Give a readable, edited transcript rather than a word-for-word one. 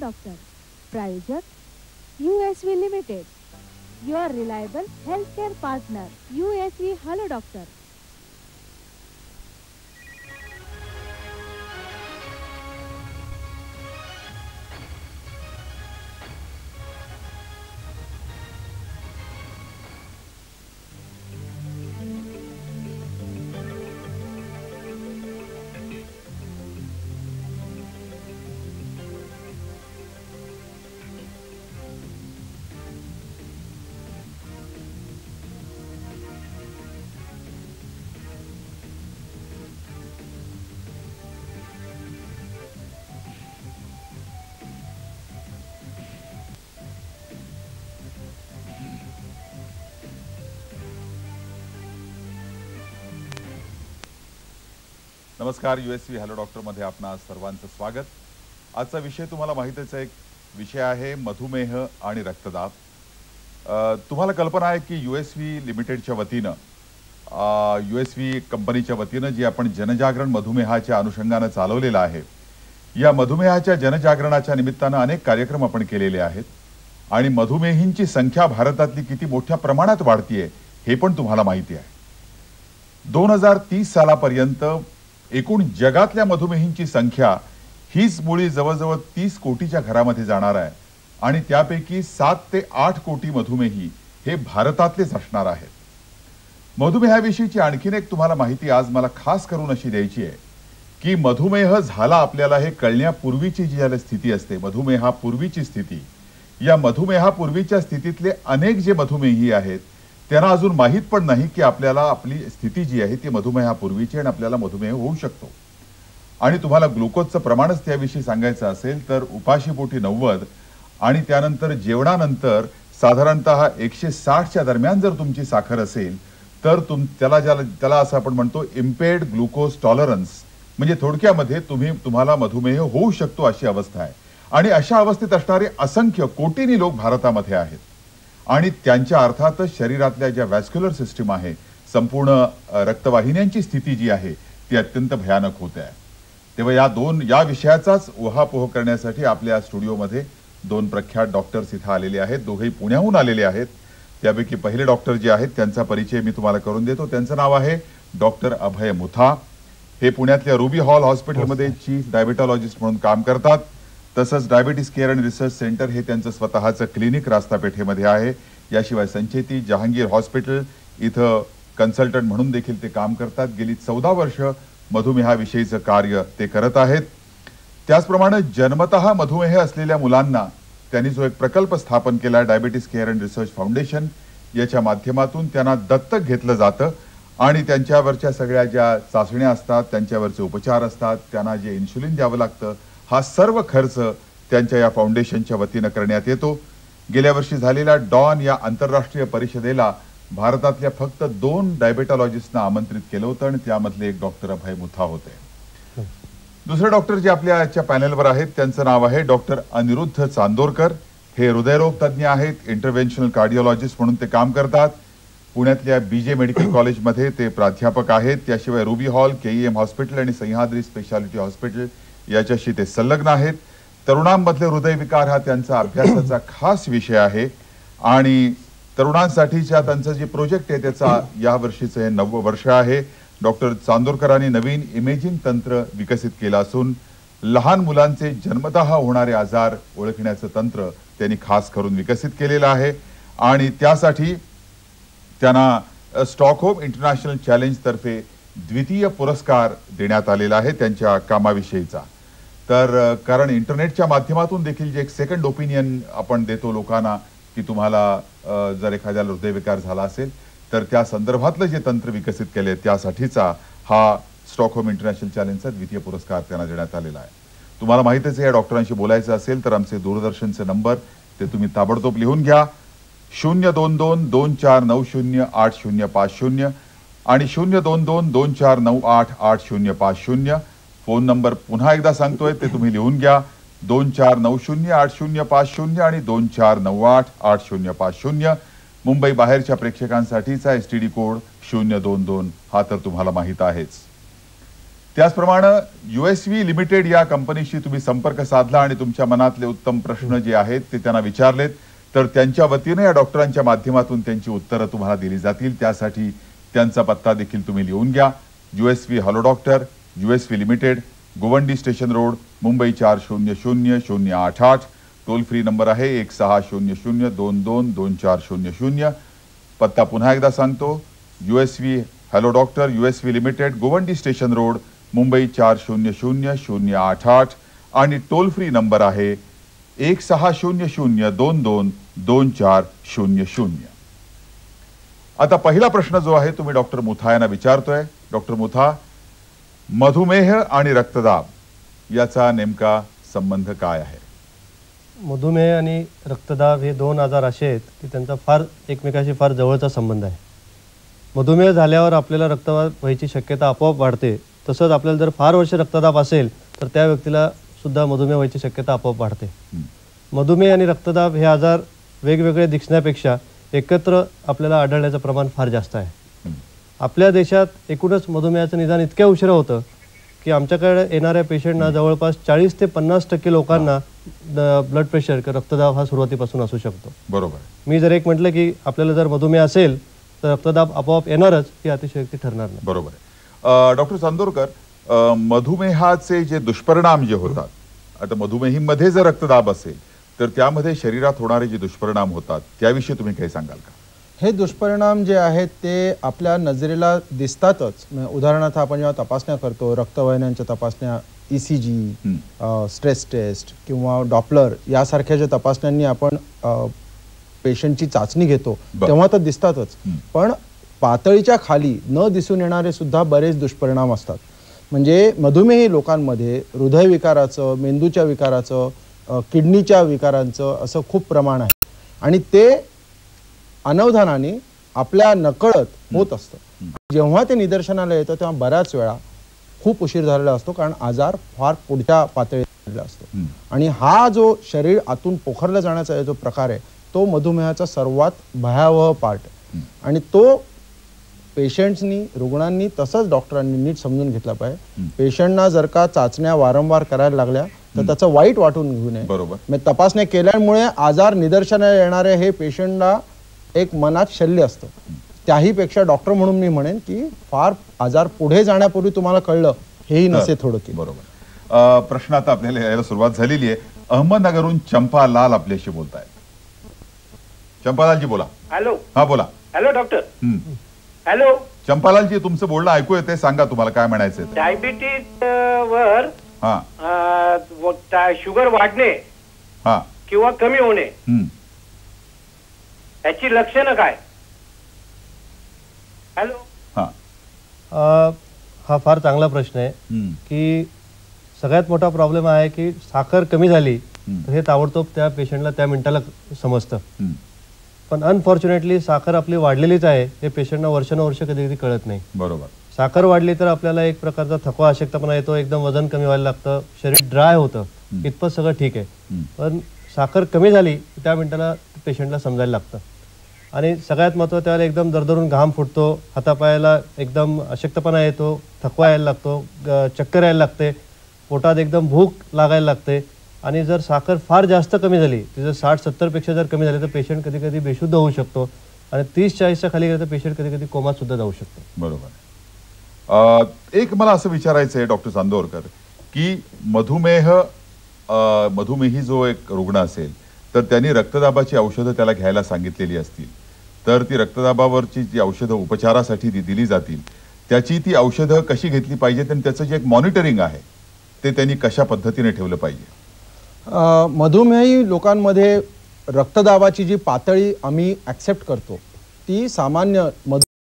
Doctor. प्रायोजक USV limited, your reliable health care partner. USV hello doctor. नमस्कार. USV hello doctor मध्ये आपणा सर्वांचं स्वागत. आजचा विषय तुम्हाला माहितीच आहे, एक विषय आहे मधुमेह आणि रक्तदाब. तुम्हाला कल्पना आहे की USV लिमिटेडच्या वतीनं USV कंपनीच्या वतीनं जी आपण जनजागरण मधुमेहाच्या अनुषंगानं चालवलेलं आहे, या मधुमेहाच्या जनजागरणाच्या निमित्तानं अनेक कार्यक्रम आपण केलेले आहेत आणि मधुमेहींची संख्या भारतातली किती मोठ्या प्रमाणात वाढतीये हे पण तुम्हाला माहिती आहे. 2030 सालापर्यंत एकूण जगातल्या मधुमेहींची संख्या हीच मुळी जवळजवळ 30 कोटीच्या घरामध्ये जाणार आहे आणि त्यापैकी 7 ते 8 कोटी मधुमेही हे भारतातलेच असणार आहेत. मधुमेहाविषयीची आणखीन एक तुम्हाला माहिती आज मला खास करून अशी द्यायची आहे की मधुमेह झाला आपल्याला हे कळण्यापूर्वीची जी ज्याला स्थिती असते, मधुमेहापूर्वीची स्थिती, या मधुमेहापूर्वीच्या स्थितीतले अनेक जे मधुमेही आहेत त्यांना अजून माहीत पण नाही की आपल्याला आपली स्थिती जी आहे ती मधुमेहापूर्वीची आणि आपल्याला मधुमेह होऊ शकतो. आणि तुम्हाला ग्लुकोजचं प्रमाणच त्याविषयी सांगायचं असेल तर उपाशीपोटी 90 आणि त्यानंतर जेवणानंतर साधारणतः 160च्या दरम्यान जर तुमची साखर असेल तर त्याला असं आपण म्हणतो इम्पेअर्ड ग्लुकोज टॉलरन्स, म्हणजे थोडक्यामध्ये तुम्हाला मधुमेह होऊ शकतो अशी अवस्था आहे. आणि अशा अवस्थेत असणारे असंख्य कोटींनी लोक भारतामध्ये आहेत आणि त्यांच्या अर्थातच शरीरातल्या ज्या वॅस्क्युलर सिस्टीम आहे, संपूर्ण रक्तवाहिन्यांची स्थिती जी आहे ती अत्यंत भयानक होते आहे. तेव्हा या विषयाचाच उहापोह करण्यासाठी आपल्या स्टुडिओमध्ये 2 प्रख्यात डॉक्टर्स इथं आलेले आहेत. दोघेही पुण्याहून आलेले आहेत. त्यापैकी पहिले डॉक्टर जे आहेत त्यांचा परिचय मी तुम्हाला करून देतो. त्यांचं नाव आहे डॉक्टर अभय मुथा. हे पुण्यातल्या रुबी हॉल हॉस्पिटलमध्ये चीफ डायबिटॉलॉजिस्ट म्हणून काम करतात. तसंच diabetes care and research centre हे त्यांचं स्वतःचं क्लिनिक रास्तापेठेमध्ये आहे. याशिवाय संचेती जहांगीर हॉस्पिटल इथं कन्सल्टंट म्हणून देखील ते काम करतात. गेली 14 वर्ष मधुमेहाविषयीचं कार्य ते करत आहेत. त्याचप्रमाणे जन्मतः मधुमेह असलेल्या मुलांना त्यांनी जो एक प्रकल्प स्थापन केला, diabetes care and research foundation, याच्या माध्यमातून त्यांना दत्तक घेतलं जातं आणि त्यांच्यावरच्या सगळ्या ज्या चाचण्या असतात, त्यांच्यावरचे उपचार असतात, त्यांना जे इन्शुलिन द्यावं लागतं, हा सर्व खर्च त्यांच्या या फाउंडेशनच्या वतीनं करण्यात येतो. गेल्या वर्षी झालेल्या डॉन या आंतरराष्ट्रीय परिषदेला भारतातल्या फक्त 2 डायबिटॉलॉजिस्टना आमंत्रित केलं होतं आणि त्यामधले एक डॉक्टर अभय मुथा होते. दुसरे डॉक्टर जे आपल्या आजच्या पॅनलवर आहेत त्यांचं नाव आहे डॉक्टर अनिरुद्ध चांदोरकर. हे हृदयरोग तज्ज्ञ आहेत, इंटरव्हेन्शनल कार्डिओलॉजिस्ट म्हणून ते काम करतात. पुण्यातल्या BJ मेडिकल कॉलेजमध्ये ते प्राध्यापक आहेत. त्याशिवाय रुबी हॉल, KEM हॉस्पिटल आणि सह्याद्री स्पेशालिटी हॉस्पिटल याच्याशी ते संलग्न आहेत. तरुणांमधले हृदयविकार हा त्यांचा अभ्यासाचा खास विषय आहे आणि तरुणांसाठीच्या त्यांचं जे प्रोजेक्ट आहे त्याचा या वर्षीचं हे 9वं वर्ष आहे. डॉक्टर चांदोरकरांनी नवीन इमेजिंग तंत्र विकसित केलं असून लहान मुलांचे जन्मतः होणारे आजार ओळखण्याचं तंत्र त्यांनी खास करून विकसित केलेलं आहे आणि त्यासाठी त्यांना स्टॉकहोम इंटरनॅशनल चॅलेंज तर्फे द्वितीय पुरस्कार देण्यात आलेला आहे त्यांच्या कामाविषयीचा. तर कारण इंटरनेटच्या माध्यमातून देखील जे एक सेकंड ओपिनियन आपण देतो लोकांना की तुम्हाला जर एखाद्याला हृदयविकार झाला असेल तर त्या संदर्भातलं जे तंत्र विकसित केले त्यासाठीचा हा स्टॉकहोम इंटरनॅशनल चॅलेंजचा द्वितीय पुरस्कार त्यांना देण्यात आलेला आहे. तुम्हाला माहितीच आहे या डॉक्टरांशी बोलायचं असेल तर आमचे दूरदर्शनचे नंबर ते तुम्ही ताबडतोब लिहून घ्या. 022-2490-8050 आणि 022-2498-8050. फोन नंबर पुन्हा एकदा सांगतोय ते तुम्ही लिहून घ्या. 2490-8050 आणि 2498-8050. मुंबई बाहेरच्या प्रेक्षकांसाठीचा STD कोड 022 हा तर तुम्हाला माहित आहेच. त्याचप्रमाणे USV लिमिटेड या कंपनीशी तुम्ही संपर्क साधला आणि तुमच्या मनातले उत्तम प्रश्न जे आहेत ते त्यांना विचारलेत, तर त्यांच्या वतीने या डॉक्टरांच्या माध्यमातून त्यांची उत्तरं तुम्हाला दिली जातील. त्यासाठी त्यांचा पत्ता देखील तुम्ही लिहून घ्या. USV hello doctor, USV limited, Govandi station road, Mumbai 400088. Toll free number आहे 1600222400. पत्ता पुन्हा एकदा सांगतो, USV hello doctor, USV limited, Govandi station road, Mumbai 400088. आणि टोल फ्री नंबर आहे 1600222400. आता पहिला प्रश्न जो आहे तुम्ही डॉक्टर मुथा यांना विचारतोय. डॉक्टर मुथा, मधुमेह आणि रक्तदाब याचा नेमका संबंध काय आहे? मधुमेह आणि रक्तदाब हे दोन आजार असे आहेत की त्यांचा फार एकमेकाशी फार जवळचा संबंध आहे. मधुमेह झाल्यावर आपल्याला रक्तदाब व्हायची शक्यता आपोआप वाढते. तसंच आपल्याला जर फार वर्ष रक्तदाब असेल तर त्या व्यक्तीला सुद्धा मधुमेह व्हायची शक्यता आपोआप वाढते. मधुमेह आणि रक्तदाब हे आजार वेगवेगळे दिसण्यापेक्षा एकत्र आपल्याला आढळण्याचं प्रमाण फार जास्त आहे. आपल्या देशात एकूणच मधुमेहाचं निदान इतक्या उशिरा होतं की आमच्याकडे येणाऱ्या पेशंटना जवळपास 40 ते 50% लोकांना ब्लड प्रेशर किंवा रक्तदाब हा सुरुवातीपासून असू शकतो. बरोबर. मी जर एक म्हटलं की आपल्याला जर मधुमेह असेल तर रक्तदाब आपोआप येणारच ही अतिशयोक्ती ठरणार नाही. बरोबर आहे. डॉक्टर चांदोरकर, मधुमेहाचे जे दुष्परिणाम जे होतात, आता मधुमेहीमध्ये जर रक्तदाब असेल तर त्यामध्ये शरीरात होणारे जे दुष्परिणाम होतात त्याविषयी तुम्ही काही सांगाल का? हे दुष्परिणाम जे आहेत ते आपल्या नजरेला दिसतातच. उदाहरणार्थ आपण जेव्हा तपासण्या करतो, रक्तवाहिन्यांच्या तपासण्या, ECG, स्ट्रेस टेस्ट किंवा डॉपलर यासारख्या ज्या तपासण्यांनी आपण पेशंटची चाचणी घेतो तेव्हा तर दिसतातच. पण पातळीच्या खाली न दिसून येणारे सुद्धा बरेच दुष्परिणाम असतात. म्हणजे मधुमेही लोकांमध्ये हृदयविकाराचं, मेंदूच्या विकाराचं, किडनीच्या विकारांचं असं खूप प्रमाण आहे आणि ते अनवधानाने आपल्या नकळत होत असतं. जेव्हा ते निदर्शनाला येतं तेव्हा बऱ्याच वेळा खूप उशीर झालेला असतो, कारण आजार फार पुढच्या पातळीला असतो. आणि हा जो शरीर आतून पोखरला जाण्याचा जो प्रकार आहे तो मधुमेहाचा सर्वात भयावह पार्ट. आणि तो पेशंट्सनी, रुग्णांनी तसंच डॉक्टरांनी नीट समजून घेतला पाहिजे. पेशंटना जर का चाचण्या वारंवार करायला लागल्या तर त्याचं वाईट वाटून घेऊ नये. बरोबर. मग तपासण्या केल्यामुळे आजार निदर्शनाला येणारे हे पेशंटला एक मनात शल्य असतं. त्याही पेक्षा डॉक्टर म्हणून मी म्हणेन की फार आजार पुढे जाण्यापूर्वी तुम्हाला कळलं हेही नसे थोडं की. बरोबर. प्रश्न आता आपल्याला यायला सुरुवात झालेली आहे. अहमदनगरहून चंपालाल आपल्याशी बोलतायत. चंपालालजी बोला. हॅलो. हा बोला. Hello doctor. हॅलो. चंपालालजी, तुमचं बोलणं ऐकू येते, सांगा तुम्हाला काय म्हणायचंय. डायबिटीज वर शुगर वाढणे किंवा कमी होणे याची लक्षणं काय? हॅलो. हा फार चांगला प्रश्न आहे की सगळ्यात मोठा प्रॉब्लेम आहे की साखर कमी झाली तर हे ताबडतोब त्या पेशंटला त्या मिनिटाला समजतं. पण अनफॉर्च्युनेटली साखर आपली वाढलेलीच आहे हे पेशंटना वर्षानुवर्ष कधी कधी कळत नाही. बरोबर. साखर वाढली तर आपल्याला एक प्रकारचा थकवा, अशक्तपणा येतो, एकदम वजन कमी व्हायला लागतं, शरीर ड्राय होतं, इतपत सगळं ठीक आहे. पण साखर कमी झाली त्या मिनिटाला पेशंटला समजायला लागतं. आणि सगळ्यात महत्त्वाचं त्यावेळेला एकदम दरदरून घाम फुटतो, हातापायाला एकदम अशक्तपणा येतो, थकवा यायला लागतो, चक्कर यायला लागते, पोटात एकदम भूक लागायला लागते. आणि जर साखर फार जास्त कमी झाली, जर 60-70 पेक्षा जर कमी झाली तर पेशंट कधी कधी बेशुद्ध होऊ शकतो आणि 30-40च्या खाली गेलं तर पेशंट कधी कधी कोमात सुद्धा जाऊ शकतो. बरोबर. एक मला असं विचारायचं आहे डॉक्टर चांदोरकर की मधुमेही जो एक रुग्ण असेल तर त्यांनी रक्तदाबाची औषधं त्याला घ्यायला सांगितलेली असतील तर ती रक्तदाबावरची जी औषधं उपचारासाठी दिली जातील त्याची ती औषधं कशी घेतली पाहिजेत आणि त्याचं जे एक मॉनिटरिंग आहे ते त्यांनी कशा पद्धतीने ठेवलं पाहिजे? मधुमेही लोकांमध्ये रक्तदाबाची जी पातळी आम्ही ॲक्सेप्ट करतो ती सामान्य